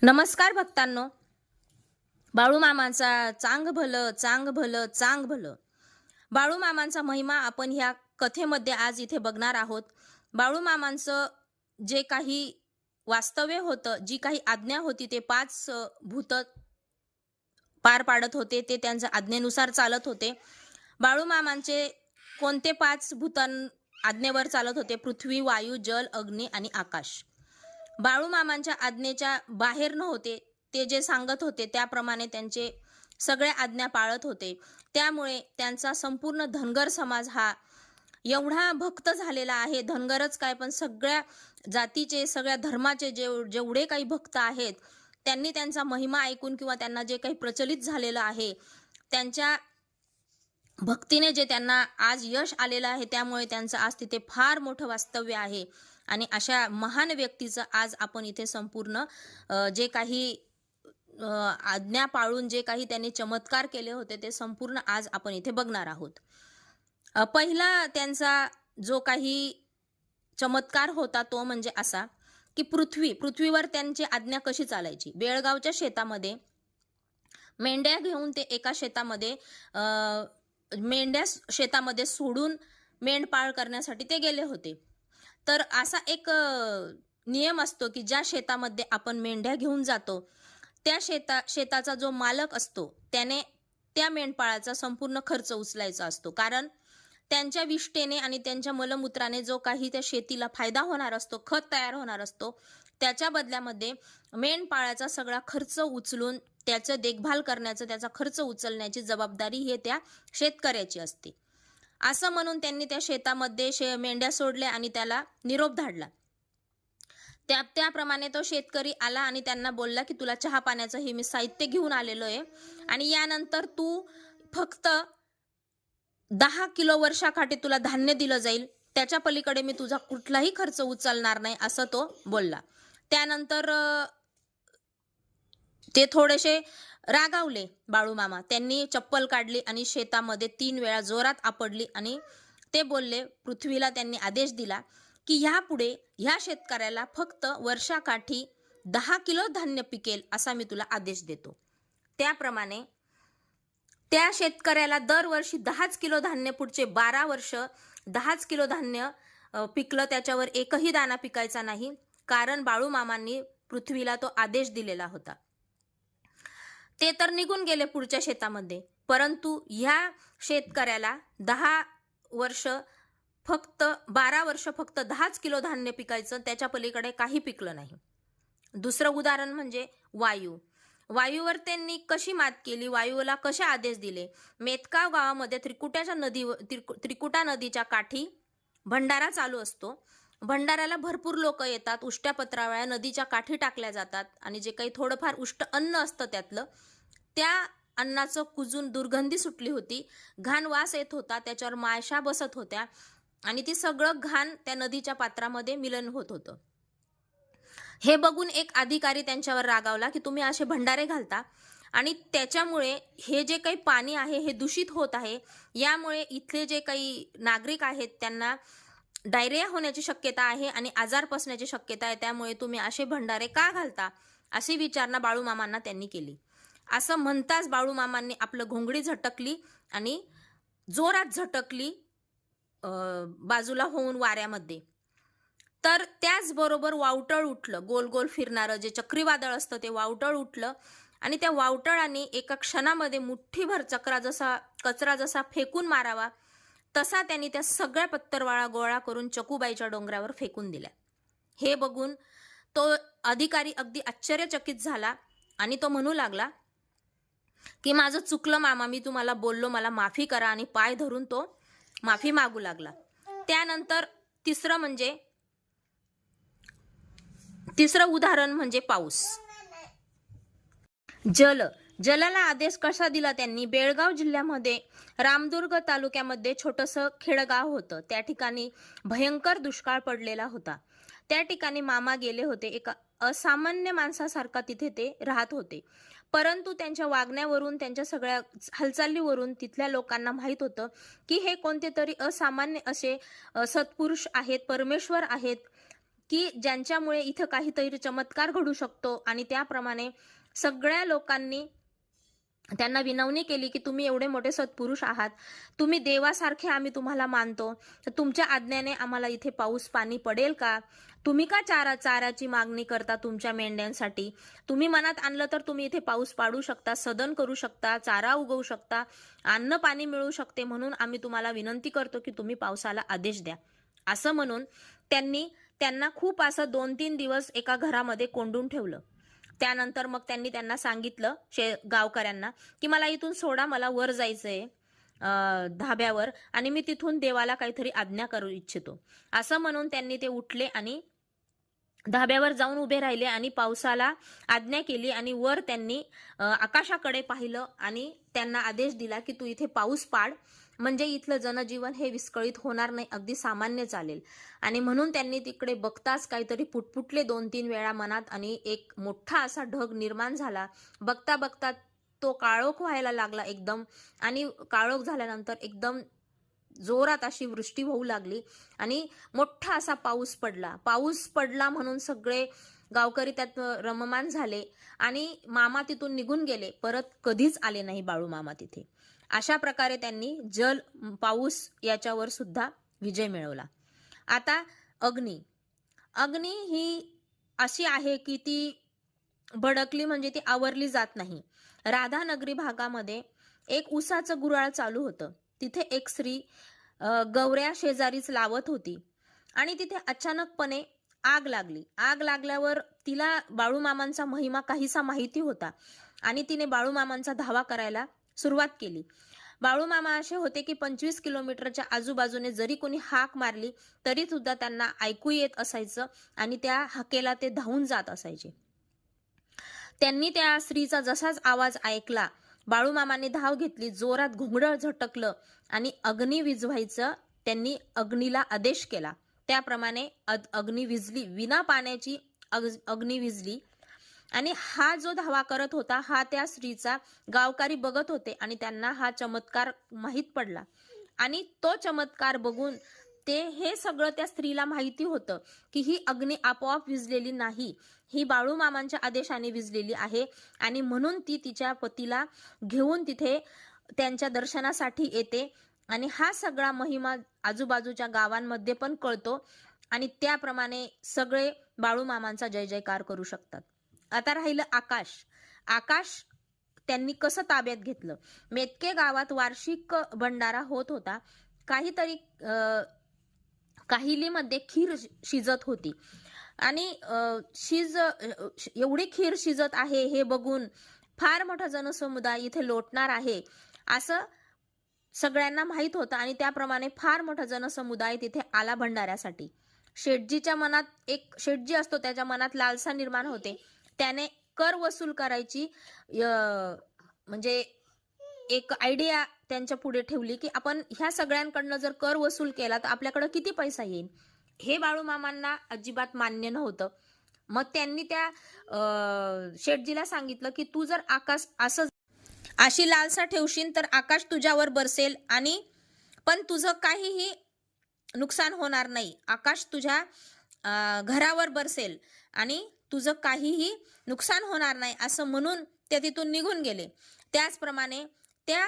नमस्कार भक्तांनो. बाळूमामांचा चांग भलं चांग भलं चांग भलं. बाळूमामांचा महिमा आपण ह्या कथेमध्ये आज इथे बघणार आहोत. बाळूमामांचं जे काही वास्तव्य होतं, जी काही आज्ञा होती, ते 5 भूत पार पाडत होते. ते त्यांच्या आज्ञेनुसार चालत होते. बाळूमामांचे कोणते 5 भूतां आज्ञेवर चालत होते? पृथ्वी, वायू, जल, अग्नी आणि आकाश. बाळूमामांच्या आज्ञेच्या बाहेर नव्हते. ते जे सांगत होते त्याप्रमाणे त्यांचे सगळ्या आज्ञा पाळत होते. त्यामुळे त्यांचा संपूर्ण धनगर समाज हा एवढा भक्त झालेला आहे. धनगरच काय, पण सगळ्या जातीचे, सगळ्या धर्माचे जेवढे काही भक्त आहेत, त्यांनी त्यांचा महिमा ऐकून किंवा त्यांना जे काही प्रचलित झालेलं आहे, त्यांच्या भक्तीने जे त्यांना आज यश आलेलं आहे, त्यामुळे त्यांचं आज तिथे फार मोठं वास्तव्य आहे. आणि अशा महान व्यक्तीचं आज आपण इथे संपूर्ण जे काही आज्ञा पाळून जे काही त्यांनी चमत्कार केले होते, ते संपूर्ण आज आपण इथे बघणार आहोत. पहिला त्यांचा जो काही चमत्कार होता तो म्हणजे असा की पृथ्वीवर त्यांची आज्ञा कशी चालायची. बेळगावच्या शेतामध्ये मेंढ्या घेऊन ते एका शेतामध्ये मेंढ्या शेतामध्ये सोडून मेंढपाळ करण्यासाठी ते गेले होते. तर असा एक नियम असतो की ज्या शेतामध्ये आपण मेंढ्या घेऊन जातो, त्या शेताचा जो मालक असतो त्याने त्या मेंढपाळाचा संपूर्ण खर्च उचलायचा असतो. कारण त्यांच्या विष्ठेने आणि त्यांच्या मलमूत्राने जो काही त्या शेतीला फायदा होणार असतो, खत तयार होणार असतो, त्याच्या बदल्यामध्ये मेंढपाळाचा सगळा खर्च उचलून त्याचं देखभाल करण्याचं, त्याचा खर्च उचलण्याची जबाबदारी हे त्या शेतकऱ्याची असते. असं म्हणून त्यांनी त्या शेतामध्ये मेंढ्या सोडल्या आणि त्याला निरोप धाडला. त्याप्रमाणे तो शेतकरी आला आणि त्यांना बोलला की तुला चहा पाण्याचं हे मी साहित्य घेऊन आलेलो आहे आणि यानंतर तू फक्त 10 किलो वर्षाकाठी तुला धान्य दिलं जाईल, त्याच्या पलीकडे मी तुझा कुठलाही खर्च उचलणार नाही, असं तो बोलला. त्यानंतर ते थोडेसे रागावले बाळूमामा. त्यांनी चप्पल काढली आणि शेतामध्ये 3 वेळा जोरात आपडली आणि ते बोलले, पृथ्वीला त्यांनी आदेश दिला की ह्यापुढे ह्या शेतकऱ्याला फक्त वर्षाकाठी 10 किलो धान्य पिकेल असा मी तुला आदेश देतो. त्याप्रमाणे त्या शेतकऱ्याला दरवर्षी 10 किलो धान्य, पुढचे 12 वर्ष 10 किलो धान्य पिकलं. त्याच्यावर एकही दाणा पिकायचा नाही, कारण बाळूमामांनी पृथ्वीला तो आदेश दिलेला होता. ते तर निघून गेले पुढच्या शेतामध्ये, परंतु ह्या शेतकऱ्याला 12 वर्ष फक्त 10 किलो धान्य पिकायचं, त्याच्या पलीकडे काही पिकलं नाही. दुसरं उदाहरण म्हणजे वायूवर त्यांनी कशी मात केली, वायूला कसे आदेश दिले. मेतकाव गावामध्ये त्रिकुटा नदीच्या काठी भंडारा चालू असतो. भंडाऱ्याला भरपूर लोक येतात. उष्ट्या पत्रावळ्या नदीच्या काठी टाकल्या जातात आणि जे काही थोडंफार उष्ट अन्न असतं त्यातलं, त्या अन्नाचं कुजून दुर्गंधी सुटली होती. घाण वास येत होता, त्याच्यावर माशा बसत होत्या आणि ती सगळं घाण त्या नदीच्या पात्रामध्ये मिलन होत होतं. हे बघून एक अधिकारी त्यांच्यावर रागावला की तुम्ही असे भंडारे घालता आणि त्याच्यामुळे हे जे काही पाणी आहे हे दूषित होत आहे. यामुळे इथले जे काही नागरिक आहेत त्यांना डायरिया होण्याची शक्यता आहे आणि आजार पसण्याची शक्यता आहे. त्यामुळे तुम्ही असे भंडारे का घालता, अशी विचारणा बाळूमामांना त्यांनी केली. असं म्हणताच बाळूमामांनी आपलं घोंगडी झटकली आणि जोरात झटकली बाजूला होऊन वाऱ्यामध्ये. तर त्याचबरोबर वावटळ उठलं. गोल गोल फिरणारं जे चक्रीवादळ असतं ते वावटळ उठलं आणि त्या वावटळाने एका क्षणामध्ये मुठ्ठीभर कचरा जसा फेकून मारावा तसा त्यांनी त्या सगळ्या पत्तरवाळा गोळा करून चकूबाईच्या डोंगरावर फेकून दिल्या. हे बघून तो अधिकारी अगदी आश्चर्यचकित झाला आणि तो म्हणू लागला की माझं चुकलं मामा, मी तुम्हाला बोललो, मला माफी करा, आणि पाय धरून तो माफी मागू लागला. त्यानंतर तिसरं उदाहरण म्हणजे पाऊस. जलाला आदेश कसा दिला त्यांनी. बेळगाव जिल्ह्यामध्ये रामदुर्ग तालुक्यामध्ये छोटंसं खेडगाव होतं. त्या ठिकाणी भयंकर दुष्काळ पडलेला होता. त्या ठिकाणी मामा गेले होते. एका असामान्य माणसासारखा तिथे ते राहत होते, परंतु त्यांच्या वागण्यावरून, त्यांच्या सगळ्या हालचालीवरून तिथल्या लोकांना माहीत होतं की हे कोणते तरी असामान्य असे सत्पुरुष आहेत, परमेश्वर आहेत. की ज्यांच्यामुळे इथं काहीतरी चमत्कार घडू शकतो. आणि त्याप्रमाणे सगळ्या लोकांनी त्यांना विनवणी केली की तुम्ही एवढे मोठे सत्पुरुष आहात, तुम्ही देवासारखे आम्ही तुम्हाला मानतो, तर तुमच्या आज्ञेने आम्हाला इथे पाऊस पाणी पडेल का? तुम्ही का चाराची मागणी करता तुमच्या मेंढ्यांसाठी? तुम्ही मनात आणलं तर तुम्ही इथे पाऊस पाडू शकता, सदन करू शकता, चारा उगवू शकता, अन्न पाणी मिळू शकते, म्हणून आम्ही तुम्हाला विनंती करतो की तुम्ही पावसाला आदेश द्या. असं म्हणून त्यांना खूप असं 2-3 दिवस एका घरामध्ये कोंडून ठेवलं. त्यानंतर मग त्यांना सांगितलं गावकऱ्यांना की मला इथून सोडा, मला वर जायचंय धाब्यावर, आणि मी तिथून देवाला काहीतरी आज्ञा करू इच्छितो. असं म्हणून त्यांनी ते उठले आणि धाब्यावर जाऊन उभे राहिले आणि पावसाला आज्ञा केली. आणि वर त्यांनी आकाशाकडे पाहिलं आणि त्यांना आदेश दिला की तू इथे पाऊस पाड, म्हणजे इथलं जनजीवन हे विस्कळीत होणार नाही, अगदी सामान्य चालेल. आणि म्हणून त्यांनी तिकडे बघताच काहीतरी पुटपुटले 2-3 वेळा मनात, आणि एक मोठा असा ढग निर्माण झाला. बघता बघता तो काळोख व्हायला लागला एकदम, आणि काळोख झाल्यानंतर एकदम जोरात अशी वृष्टी होऊ लागली आणि मोठा असा पाऊस पडला म्हणून सगळे गावकरी त्यात रममान झाले. आणि मामा तिथून निघून गेले, परत कधीच आले नाही बाळू मामा तिथे. अशा प्रकारे त्यांनी पाऊस याच्यावर सुद्धा विजय मिळवला. आता अग्नी ही अशी आहे की ती भडकली म्हणजे ती आवरली जात नाही. राधानगरी भागामध्ये एक उसाचं गुऱ्हाळ चालू होतं. तिथे एक स्त्री गवऱ्या शेजारीच लावत होती आणि तिथे अचानकपणे आग लागली. आग लागल्यावर तिला बाळूमामांचा महिमा काहीसा माहिती होता आणि तिने बाळूमामांचा धावा करायला सुरुवात केली. बाळूमामा असे होते की 25 किलोमीटरच्या आजूबाजूने जरी कोणी हाक मारली तरी सुद्धा त्यांना ऐकू येत असायचं आणि त्या हाकेला ते धावून जात असायचे. त्यांनी त्या स्त्रीचा जसाच आवाज ऐकला, बाळूमामांनी धाव घेतली, जोरात घुंगडं झटकलं आणि अग्नी विझवायचं त्यांनी अग्नीला आदेश केला. त्याप्रमाणे अग्नी विझली, विना पाण्याची अग्नी विझली. आणि हा जो धावा करत होता हा त्या स्त्रीचा गावकरी बघत होते आणि त्यांना हा चमत्कार माहीत पडला. आणि तो चमत्कार बघून हे सगळं त्या स्त्रीला माहिती होतं की ही अग्नी आपोआप विझलेली नाही, ही बाळूमामांच्या आदेशाने विझलेली आहे. आणि म्हणून ती तिच्या पतीला घेऊन तिथे त्यांच्या दर्शनासाठी येते. आणि हा सगळा महिमा आजूबाजूच्या गावांमध्ये पण कळतो आणि त्याप्रमाणे सगळे बाळूमामांचा जय जयकार करू शकतात. आता राहिलं आकाश त्यांनी कसं ताब्यात घेतलं. मेतके गावात वार्षिक भंडारा होत होता. काहिलीमध्ये खीर शिजत होती आणि एवढी खीर शिजत आहे हे बघून फार मोठा जनसमुदाय इथे लोटणार आहे असं सगळ्यांना माहित होतं आणि त्याप्रमाणे फार मोठा जनसमुदाय तिथे आला भंडाऱ्यासाठी. शेठजीच्या मनात एक शेठजी असतो त्याच्या मनात लालसा निर्माण होते. त्याने कर वसूल करायची म्हणजे एक आयडिया त्यांच्या पुढे ठेवली की आपण ह्या सगळ्यांकडनं जर कर वसूल केला तर आपल्याकडे किती पैसा येईल. हे बाळूमामांना अजिबात मान्य नव्हतं. मग त्यांनी त्या शेठजीला सांगितलं की तू जर अशी लालसा ठेवशील तर आकाश तुझ्यावर बरसेल आणि पण तुझं काहीही नुकसान होणार नाही. आकाश तुझ्या घरावर बरसेल आणि तुझं काहीही नुकसान होणार नाही असं म्हणून ते तिथून निघून गेले. त्याचप्रमाणे त्या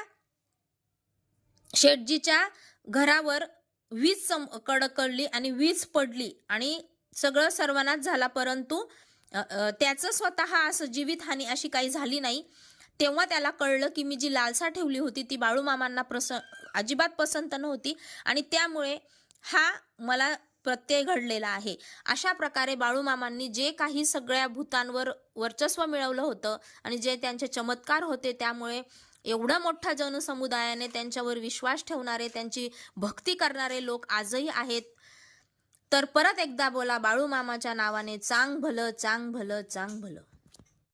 शेठजीच्या घरावर वीज कडकडली आणि वीज पडली आणि सगळं सर्वनाश झाला. परंतु त्याचं स्वतः असं जीवितहानी अशी काही झाली नाही. तेव्हा त्याला कळलं की मी जी लालसा ठेवली होती ती बाळूमामांना अजिबात पसंत नव्हती आणि त्यामुळे हा मला प्रत्यय घडलेला आहे. अशा प्रकारे बाळूमामांनी जे काही सगळ्या भूतांवर वर्चस्व मिळवलं होतं आणि जे त्यांचे चमत्कार होते त्यामुळे एवढा मोठा जनसमुदायाने त्यांच्यावर विश्वास ठेवणारे, त्यांची भक्ती करणारे लोक आजही आहेत. तर परत एकदा बोला बाळूमामाच्या नावाने चांग भलं, चांग भलं, चांग भलं.